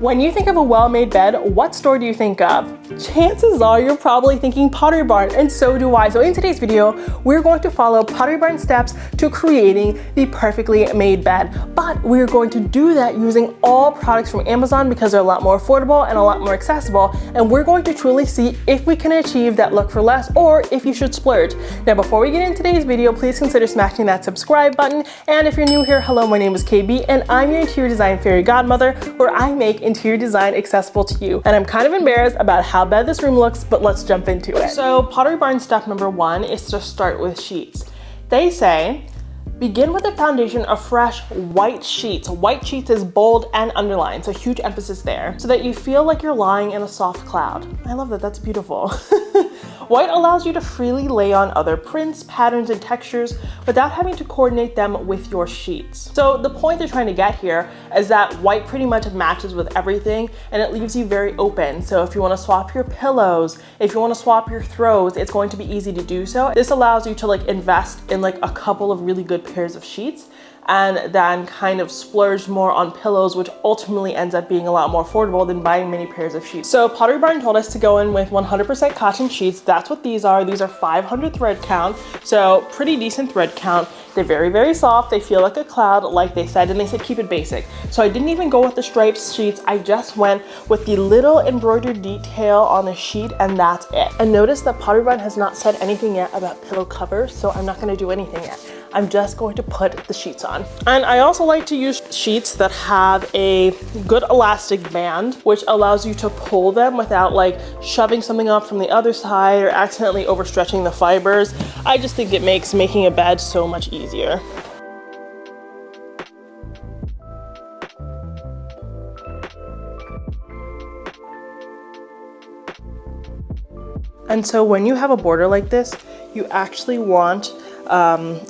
When you think of a well-made bed, what store do you think of? Chances are you're probably thinking Pottery Barn, and so do I. So in today's video, we're going to follow Pottery Barn steps to creating the perfectly made bed. But we're going to do that using all products from Amazon because they're a lot more affordable and a lot more accessible. And we're going to truly see if we can achieve that look for less or if you should splurge. Now, before we get into today's video, please consider smashing that subscribe button. And if you're new here, hello, my name is KB and I'm your interior design fairy godmother, where I make interior design accessible to you. And I'm kind of embarrassed about how bad this room looks, but let's jump into it. So Pottery Barn step number 1 is to start with sheets. They say, begin with a foundation of fresh white sheets. White sheets is bold and underlined, so huge emphasis there, so that you feel like you're lying in a soft cloud. I love that, that's beautiful. White allows you to freely lay on other prints, patterns, and textures without having to coordinate them with your sheets. So the point they're trying to get here is that white pretty much matches with everything and it leaves you very open. So if you want to swap your pillows, if you want to swap your throws, it's going to be easy to do so. This allows you to invest in a couple of really good pairs of sheets and then kind of splurge more on pillows, which ultimately ends up being a lot more affordable than buying many pairs of sheets. So Pottery Barn told us to go in with 100% cotton sheets. That's what these are. These are 500 thread count, so pretty decent thread count. They're very, very soft. They feel like a cloud, like they said, and they said keep it basic. So I didn't even go with the striped sheets. I just went with the little embroidered detail on the sheet, and that's it. And notice that Pottery Barn has not said anything yet about pillow covers, so I'm not gonna do anything yet. I'm just going to put the sheets on. And I also like to use sheets that have a good elastic band, which allows you to pull them without shoving something up from the other side or accidentally overstretching the fibers. I just think it makes making a bed so much easier. And so when you have a border like this, you actually want,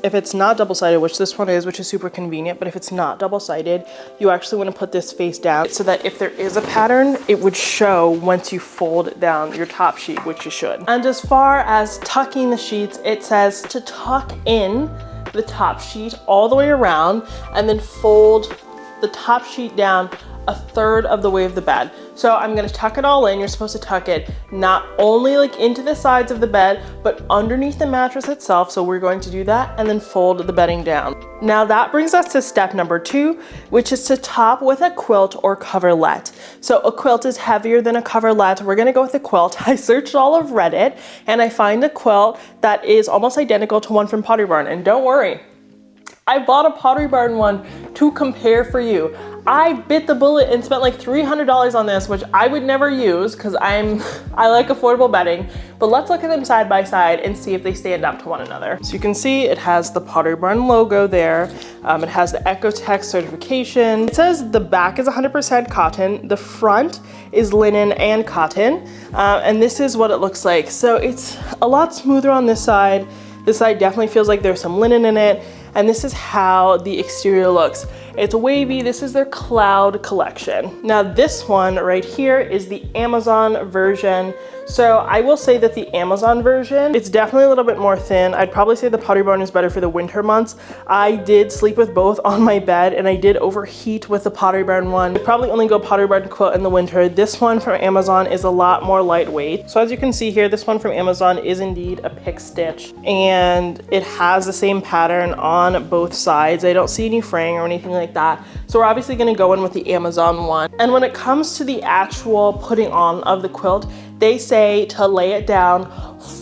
if it's not double-sided, which this one is, which is super convenient, but if it's not double-sided, you actually want to put this face down so that if there is a pattern, it would show once you fold down your top sheet, which you should. And as far as tucking the sheets, it says to tuck in the top sheet all the way around and then fold the top sheet down 1/3 of the way of the bed. So I'm gonna tuck it all in. You're supposed to tuck it not only into the sides of the bed, but underneath the mattress itself. So we're going to do that and then fold the bedding down. Now that brings us to step number 2, which is to top with a quilt or coverlet. So a quilt is heavier than a coverlet. We're gonna go with a quilt. I searched all of Reddit and I find a quilt that is almost identical to one from Pottery Barn. And don't worry, I bought a Pottery Barn one to compare for you. I bit the bullet and spent $300 on this, which I would never use because I like affordable bedding. But let's look at them side by side and see if they stand up to one another. So you can see it has the Pottery Barn logo there. It has the Ecotech certification. It says the back is 100% cotton. The front is linen and cotton. And this is what it looks like. So it's a lot smoother on this side. This side definitely feels like there's some linen in it. And this is how the exterior looks. It's wavy. This is their cloud collection. Now this one right here is the Amazon version. So I will say that the Amazon version, it's definitely a little bit more thin. I'd probably say the Pottery Barn is better for the winter months. I did sleep with both on my bed and I did overheat with the Pottery Barn one. I'd probably only go Pottery Barn quilt in the winter. This one from Amazon is a lot more lightweight. So as you can see here, this one from Amazon is indeed a pick stitch and it has the same pattern on both sides. I don't see any fraying or anything like that. So we're obviously gonna go in with the Amazon one. And when it comes to the actual putting on of the quilt, they say to lay it down,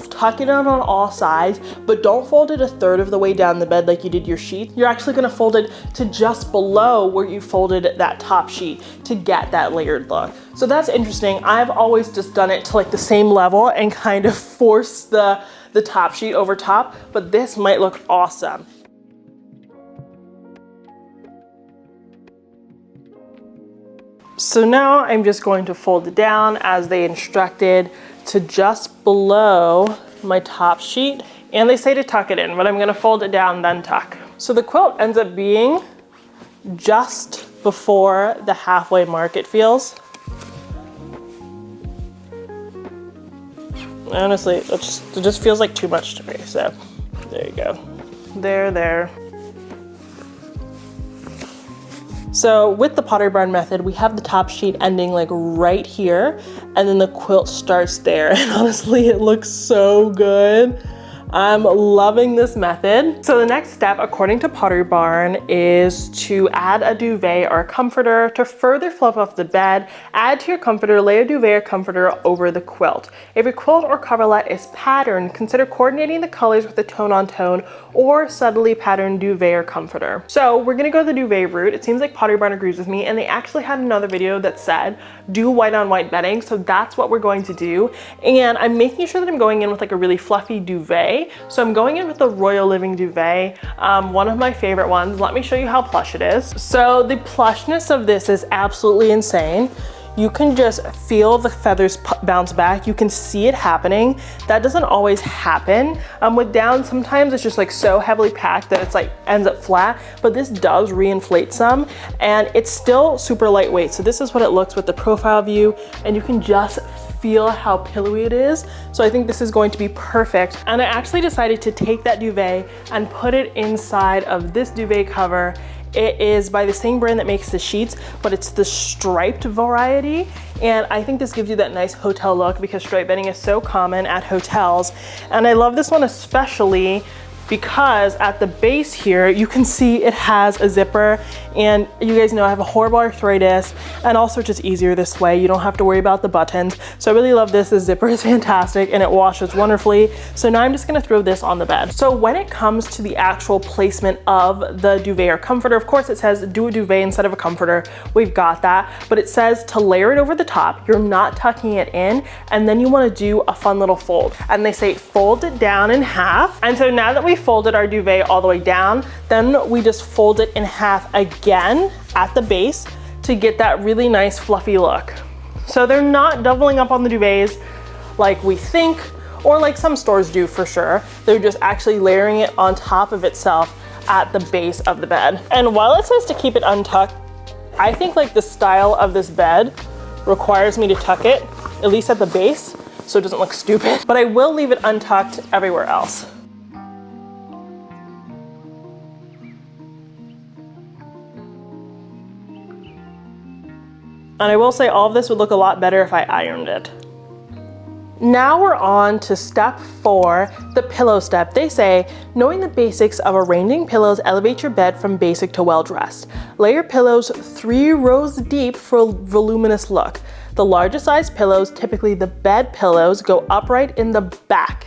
tuck it in on all sides, but don't fold it 1/3 of the way down the bed like you did your sheet. You're actually gonna fold it to just below where you folded that top sheet to get that layered look. So that's interesting. I've always just done it to the same level and kind of force the top sheet over top, but this might look awesome. So now I'm just going to fold it down as they instructed to just below my top sheet. And they say to tuck it in, but I'm gonna fold it down, then tuck. So the quilt ends up being just before the halfway mark, it feels. Honestly, it just feels like too much to me. So there you go. There. So with the Pottery Barn method, we have the top sheet ending like right here, and then the quilt starts there. And honestly, it looks so good. I'm loving this method. So the next step, according to Pottery Barn, is to add a duvet or a comforter to further fluff up the bed. Add to your comforter, lay a duvet or comforter over the quilt. If your quilt or coverlet is patterned, consider coordinating the colors with a tone-on-tone or subtly patterned duvet or comforter. So we're gonna go the duvet route. It seems like Pottery Barn agrees with me, and they actually had another video that said, do white on white bedding. So that's what we're going to do. And I'm making sure that I'm going in with like a really fluffy duvet. So I'm going in with the Royal Living duvet, one of my favorite ones. Let me show you how plush it is. So the plushness of this is absolutely insane. You can just feel the feathers bounce back. You can see it happening. That doesn't always happen. With down, sometimes it's just like so heavily packed that it's like ends up flat, but this does reinflate some, and it's still super lightweight. So this is what it looks with the profile view, and you can just feel how pillowy it is. So I think this is going to be perfect. And I actually decided to take that duvet and put it inside of this duvet cover. It is by the same brand that makes the sheets, but it's the striped variety. And I think this gives you that nice hotel look because striped bedding is so common at hotels. And I love this one especially because at the base here, you can see it has a zipper, and you guys know I have a horrible arthritis, and also just easier this way. You don't have to worry about the buttons. So I really love this. The zipper is fantastic and it washes wonderfully. So now I'm just gonna throw this on the bed. So when it comes to the actual placement of the duvet or comforter, of course it says do a duvet instead of a comforter. We've got that, but it says to layer it over the top. You're not tucking it in, and then you wanna do a fun little fold. And they say fold it down in half. And so now that we folded our duvet all the way down, then we just fold it in half again at the base to get that really nice fluffy look. So they're not doubling up on the duvets like we think, or like some stores do for sure. They're just actually layering it on top of itself at the base of the bed. And while it says to keep it untucked, I think like the style of this bed requires me to tuck it, at least at the base, so it doesn't look stupid. But I will leave it untucked everywhere else. And I will say all of this would look a lot better if I ironed it. Now we're on to step 4, the pillow step. They say, knowing the basics of arranging pillows elevate your bed from basic to well-dressed. Lay your pillows 3 rows deep for a voluminous look. The largest size pillows, typically the bed pillows, go upright in the back.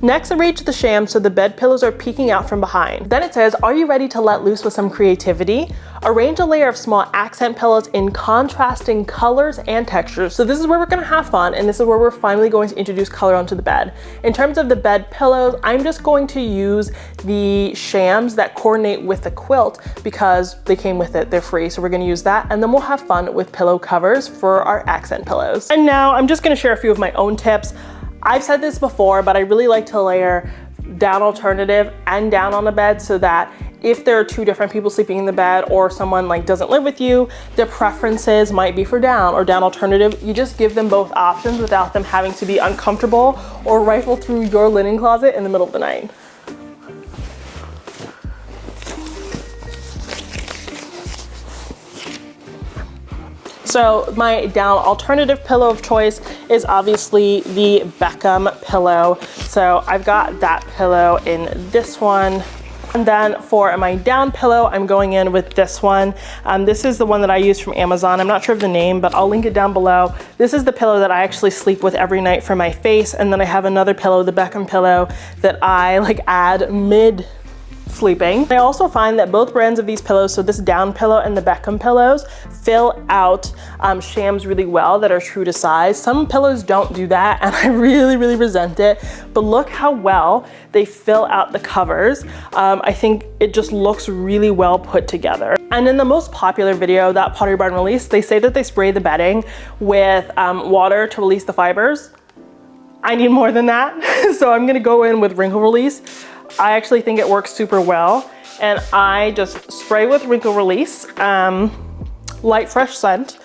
Next, arrange the shams so the bed pillows are peeking out from behind. Then it says, are you ready to let loose with some creativity? Arrange a layer of small accent pillows in contrasting colors and textures. So this is where we're gonna have fun, and this is where we're finally going to introduce color onto the bed. In terms of the bed pillows, I'm just going to use the shams that coordinate with the quilt because they came with it, they're free, so we're gonna use that, and then we'll have fun with pillow covers for our accent pillows. And now I'm just gonna share a few of my own tips. I've said this before, but I really like to layer down alternative and down on the bed so that if there are 2 different people sleeping in the bed or someone like doesn't live with you, their preferences might be for down or down alternative. You just give them both options without them having to be uncomfortable or rifle through your linen closet in the middle of the night. So my down alternative pillow of choice is obviously the Beckham pillow. So I've got that pillow in this one. And then for my down pillow, I'm going in with this one. This is the one that I use from Amazon. I'm not sure of the name, but I'll link it down below. This is the pillow that I actually sleep with every night for my face. And then I have another pillow, the Beckham pillow, that I like add mid sleeping. I also find that both brands of these pillows, so this down pillow and the Beckham pillows, fill out shams really well that are true to size. Some pillows don't do that, and I really, really resent it, but look how well they fill out the covers. I think it just looks really well put together. And in the most popular video that Pottery Barn released, they say that they spray the bedding with water to release the fibers. I need more than that, so I'm gonna go in with wrinkle release. I actually think it works super well, and I just spray with wrinkle release, light fresh scent,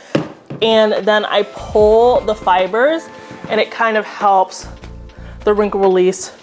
and then I pull the fibers, and it kind of helps the wrinkle release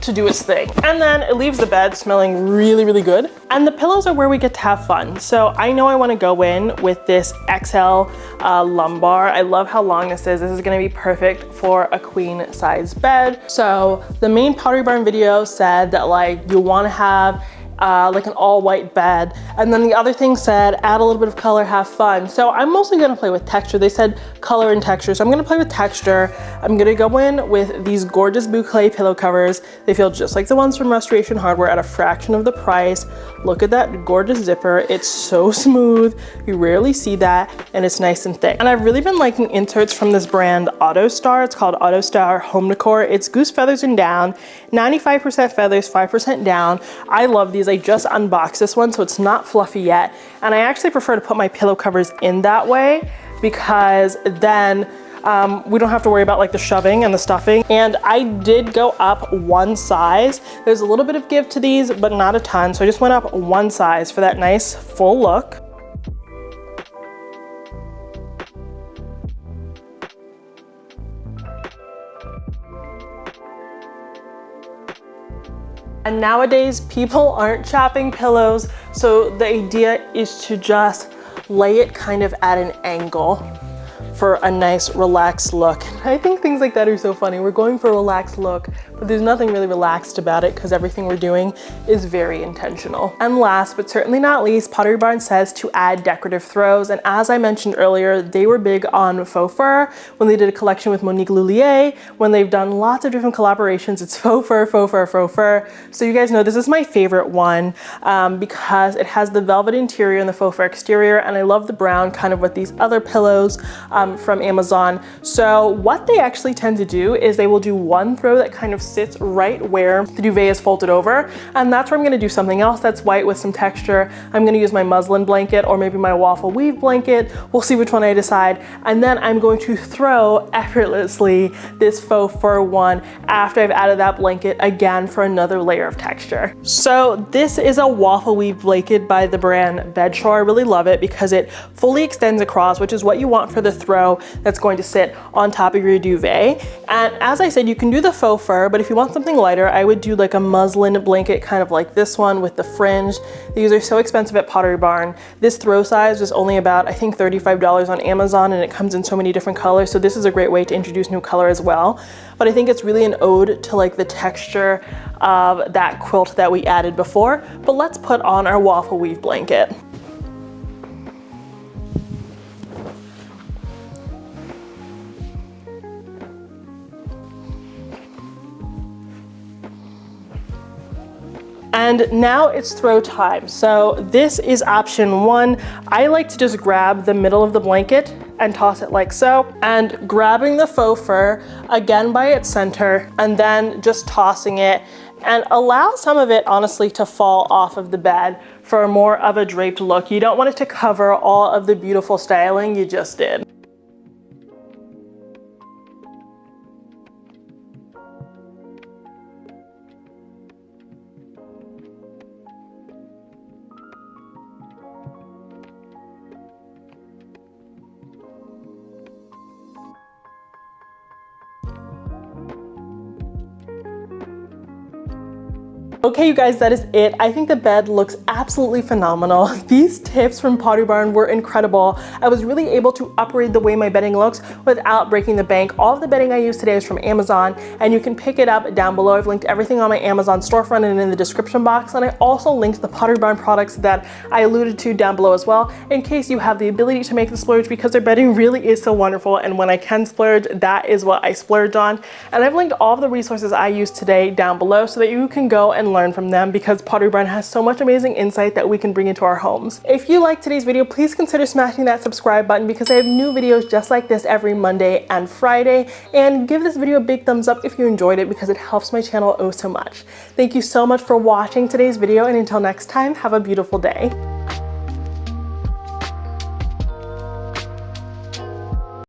to do its thing. And then it leaves the bed smelling really, really good. And the pillows are where we get to have fun. So I know I want to go in with this XL lumbar. I love how long this is. This is going to be perfect for a queen size bed. So the main Pottery Barn video said that like you want to have like an all white bed. And then the other thing said, add a little bit of color, have fun. So I'm mostly gonna play with texture. They said color and texture. So I'm gonna play with texture. I'm gonna go in with these gorgeous boucle pillow covers. They feel just like the ones from Restoration Hardware at a fraction of the price. Look at that gorgeous zipper. It's so smooth. You rarely see that, and it's nice and thick. And I've really been liking inserts from this brand AutoStar. It's called AutoStar Home Decor. It's goose feathers and down, 95% feathers, 5% down. I love these. I just unboxed this one, so it's not fluffy yet. And I actually prefer to put my pillow covers in that way because then we don't have to worry about like the shoving and the stuffing. And I did go up one size. There's a little bit of give to these, but not a ton. So I just went up one size for that nice full look. And nowadays, people aren't chopping pillows, so the idea is to just lay it kind of at an angle for a nice relaxed look. I think things like that are so funny. We're going for a relaxed look, but there's nothing really relaxed about it because everything we're doing is very intentional. And last but certainly not least, Pottery Barn says to add decorative throws. And as I mentioned earlier, they were big on faux fur when they did a collection with Monique Lhuillier. When they've done lots of different collaborations, it's faux fur, faux fur, faux fur. So you guys know this is my favorite one because it has the velvet interior and the faux fur exterior, and I love the brown kind of with these other pillows from Amazon. So what they actually tend to do is they will do one throw that kind of sits right where the duvet is folded over, and that's where I'm going to do something else that's white with some texture. I'm going to use my muslin blanket or maybe my waffle weave blanket. We'll see which one I decide. And then I'm going to throw effortlessly this faux fur one after I've added that blanket again for another layer of texture. So this is a waffle weave blanket by the brand Bedshore. I really love it because it fully extends across, which is what you want for the throw that's going to sit on top of your duvet. And as I said, you can do the faux fur, but if you want something lighter, I would do like a muslin blanket, kind of like this one with the fringe. These are so expensive at Pottery Barn. This throw size was only about, I think, $35 on Amazon, and it comes in so many different colors. So this is a great way to introduce new color as well. But I think it's really an ode to like the texture of that quilt that we added before. But let's put on our waffle weave blanket. And now it's throw time. So this is option one. I like to just grab the middle of the blanket and toss it like so, and grabbing the faux fur again by its center, and then just tossing it, and allow some of it honestly to fall off of the bed for more of a draped look. You don't want it to cover all of the beautiful styling you just did. Okay, you guys, that is it. I think the bed looks absolutely phenomenal. These tips from Pottery Barn were incredible. I was really able to upgrade the way my bedding looks without breaking the bank. All of the bedding I use today is from Amazon, and you can pick it up down below. I've linked everything on my Amazon storefront and in the description box, and I also linked the Pottery Barn products that I alluded to down below as well, in case you have the ability to make the splurge, because their bedding really is so wonderful, and when I can splurge, that is what I splurge on. And I've linked all of the resources I used today down below so that you can go and learn from them, because Pottery Barn has so much amazing insight that we can bring into our homes. If you liked today's video, please consider smashing that subscribe button, because I have new videos just like this every Monday and Friday. And give this video a big thumbs up if you enjoyed it, because it helps my channel oh so much. Thank you so much for watching today's video, and until next time, have a beautiful day.